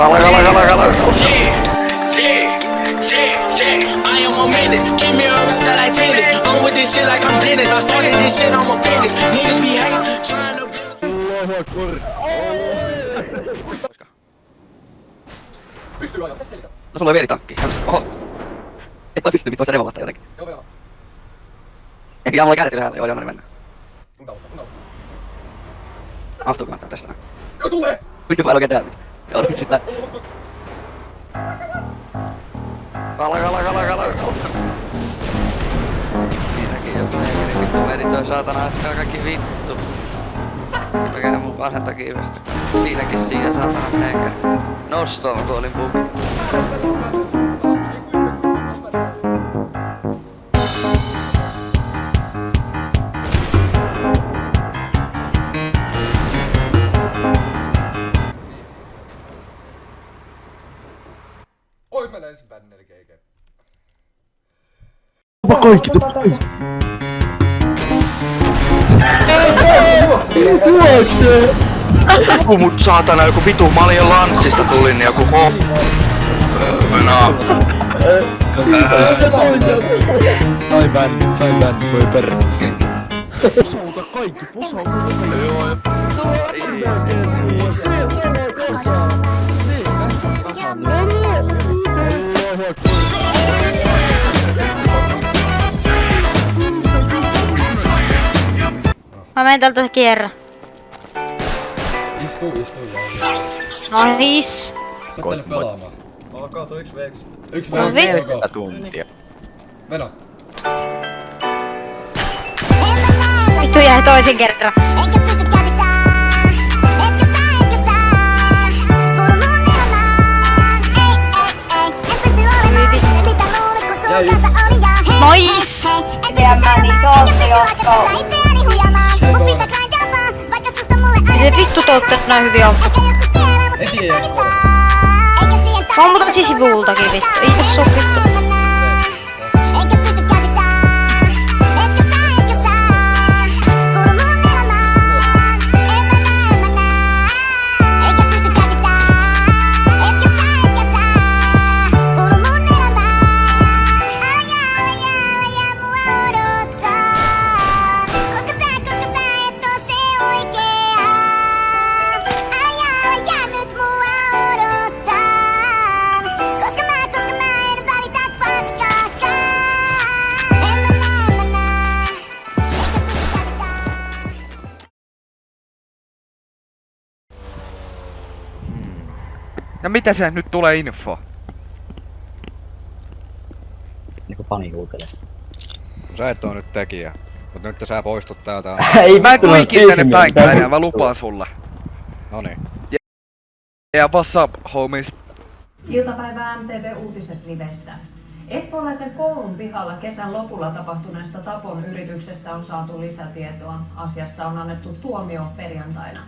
Kala. I am a menace. Keep me around till like tennis. I'm with this shit like I'm Dennis. I started this shit, I'm a business. Niggas be hating, trying to Pystyy ajaa, tässä selitä. No sulla on veritankki. Oho. Et ois pystynyt, voisi revolata jotenkin. Joo, vielä. Ehkä jää mulla kädet ylhäällä, joo, niin mennään. Mun kautta. Mahtuuko mä tästä? Joo, tulee! Pystyy vaan oikein täällä. Joo, nyt sit lää. Kala. Siinäkin joku henkinen vittu meni toi saatana äsken kaikki vittu. Mikä mun vanhenta kiivestä. Siinä saatana menkään. Nostoon kuolin puki. Ois mennä ensinpäin melkein. Tapa kaikki. Juoksee! Joku mut saatana, joku vitu, mä olin jo lanssista tulin, niin joku Sain bändit, voi perre. Posauta kaikki, posauta Mä menen tältä kierrä. Istuu joo. Nice. Kattele pelaamaan. Alkaa tuo 1v1. 1v1 tuntia. Meno. Vittu jäi toisen kerran. Eikä pysty käsittää, etkä saa, kuulu mun elämään. Ei, en pysty olemaan se mitä luulit kun sun kanssa oli ja hei. Nice. Itseäni huijamaan, mut mitä grindaamaan, vaikka susta mulle aina Miten vittu te ootte näin hyviä auttaa? ehkä joskus tiedä, mut silti välittää. Eikä siihen Mä oon muuten sivultakin vittu, ei tässä oo vittu. eikä pysty käsittää, etkä saa, kuulu mun elämään. En mä näe, eikä pysty käsittää, etkä saa, kuulu mun elämään. Älä jää mua odottaa, koska sä et oo se oikea. Älä jää nyt mua odottaa, koska mä en välitä paskaakaan. En mä näe, eikä pysty käsittää. Ja mitä se nyt tulee info? Niinku Pani huutelee. Sä et oo nyt tekijä. Mut nyt sä poistut täältä. Mä en tuu ikin tänne päinkään enää, mä lupaan sulle. Noniin. Ja what's up, homies? Iltapäivä MTV-uutiset livestä. Espoolaisen koulun pihalla kesän lopulla tapahtuneesta tapon yrityksestä on saatu lisätietoa. Asiassa on annettu tuomio perjantaina.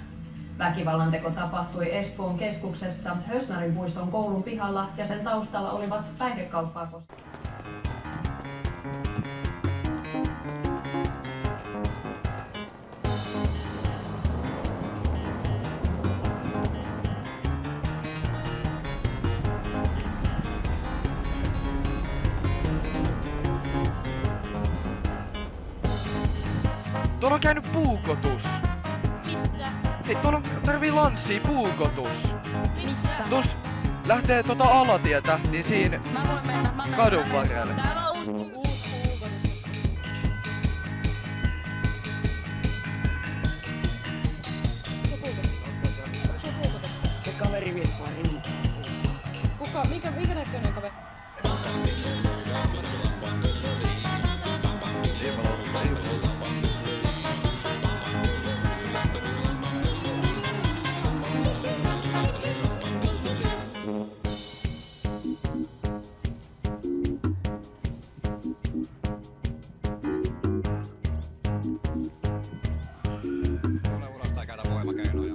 Väkivallanteko tapahtui Espoon keskuksessa Hösnarin puiston koulun pihalla ja sen taustalla olivat päihdekauppaa koskevat. Tuolla on käynyt puukotus. Missä? Hei, tuolla tarvii lanssia puukotus. Missä? Tus lähtee alatietä, niin siinä Mä voin mennä, kadun varrelle. Täällä on uusi puukotus. Se kaveri vilkkuu rintaan. Kuka? Mikä näköinen kaveri? Tule ulos tai käytä voimakeinoja.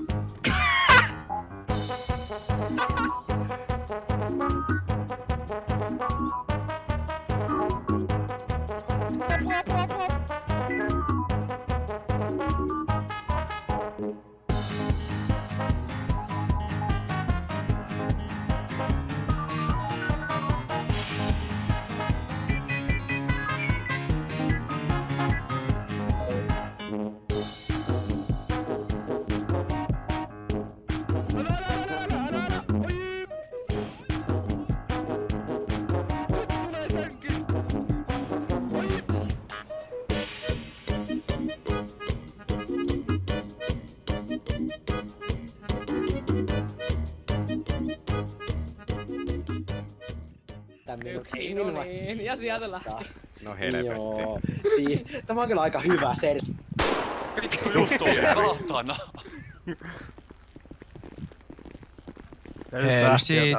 Ei no minua niin, ja sieltä lähti. No helvetti. Joo, siis tämä on kyllä aika hyvä ser... Vittu just oli saatana. Helsinki,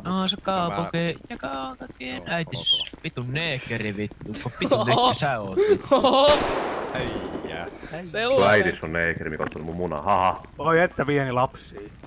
Aasa, kaupunki ja kaikkien äitis. Vittu neekeri vittu, kun vittu neekki sä oot. Äijä. Sellainen. Äitis on neekeri, mikä ottanut mun munan, haha. Oi että pieni lapsi.